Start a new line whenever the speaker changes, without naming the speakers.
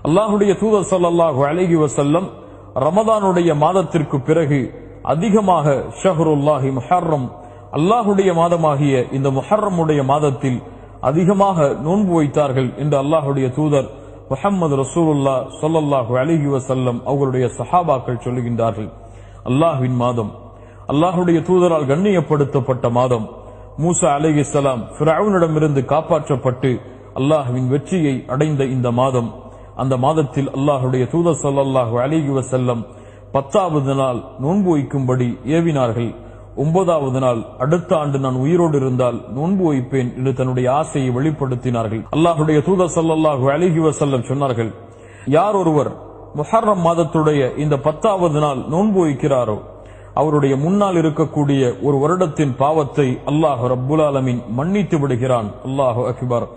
அல்லாஹுடைய தூதர் ஸல்லல்லாஹு அலைஹி வஸல்லம் ரமதானுடைய மாதத்திற்கு பிறகு அதிகமாக ஷஹ்ருல்லாஹி முஹர்ரம், அல்லாஹுடைய மாதமாகிய இந்த முஹர்ரமுடைய மாதத்தில் அதிகமாக நோன்பு வைத்தார்கள் என்று அல்லாஹுடைய தூதர் முஹம்மது ரசூலுல்லாஹ் ஸல்லல்லாஹு அலைஹி வஸல்லம் அவர்களுடைய சஹாபாக்கள் சொல்லுகின்றார்கள். அல்லாஹ்வின் மாதம், அல்லாஹுடைய தூதரால் கண்ணியப்படுத்தப்பட்ட மாதம், மூசா அலைஹிஸ்ஸலாம் ஃபிரௌனிடமிருந்து காப்பாற்றப்பட்டு அல்லாஹ்வின் வெற்றியை அடைந்த இந்த மாதம், அந்த மாதத்தில் அல்லாஹுடைய தூதர் ஸல்லல்லாஹு அலைஹி வஸல்லம் 10வது நாள் நோன்பு வைக்கும்படி ஏவினார்கள். 9வது நாள் அடுத்த ஆண்டு நான் உயிரோடு இருந்தால் நோன்பு வைப்பேன் என்று தன்னுடைய ஆசையை வெளிப்படுத்தினார்கள். அல்லாஹுடைய தூதர் ஸல்லல்லாஹு அலைஹி வஸல்லம் சொன்னார்கள், யார் ஒருவர் முஹர்ரம் மாதத்துடைய இந்த 10வது நாள் நோன்பு வைக்கிறாரோ அவருடைய முன்னால் இருக்கக்கூடிய ஒரு வருடத்தின் பாவத்தை அல்லாஹ் ரப்புல் ஆலமீன் மன்னித்து விடுகிறான். அல்லாஹு அக்பர்.